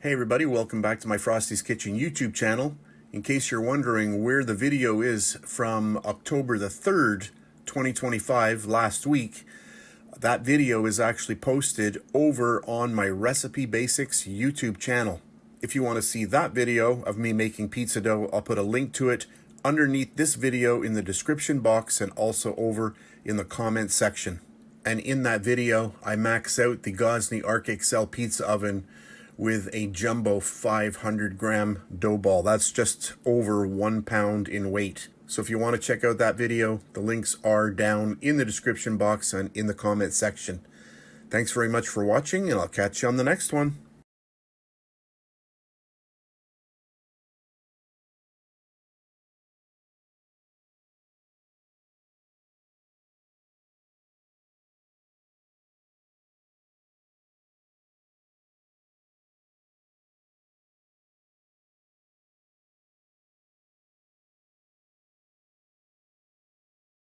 Hey everybody, welcome back to my Frosty's Kitchen YouTube channel. In case you're wondering where the video is from October the 3rd, 2025, last week, that video is actually posted over on my Recipe Basics YouTube channel. If you want to see that video of me making pizza dough, I'll put a link to it underneath this video in the description box and also over in the comment section. And in that video, I max out the Gozney Arc XL pizza oven with a jumbo 500-gram dough ball. That's just over 1 pound in weight. So if you want to check out that video, the links are down in the description box and in the comment section. Thanks very much for watching, and I'll catch you on the next one.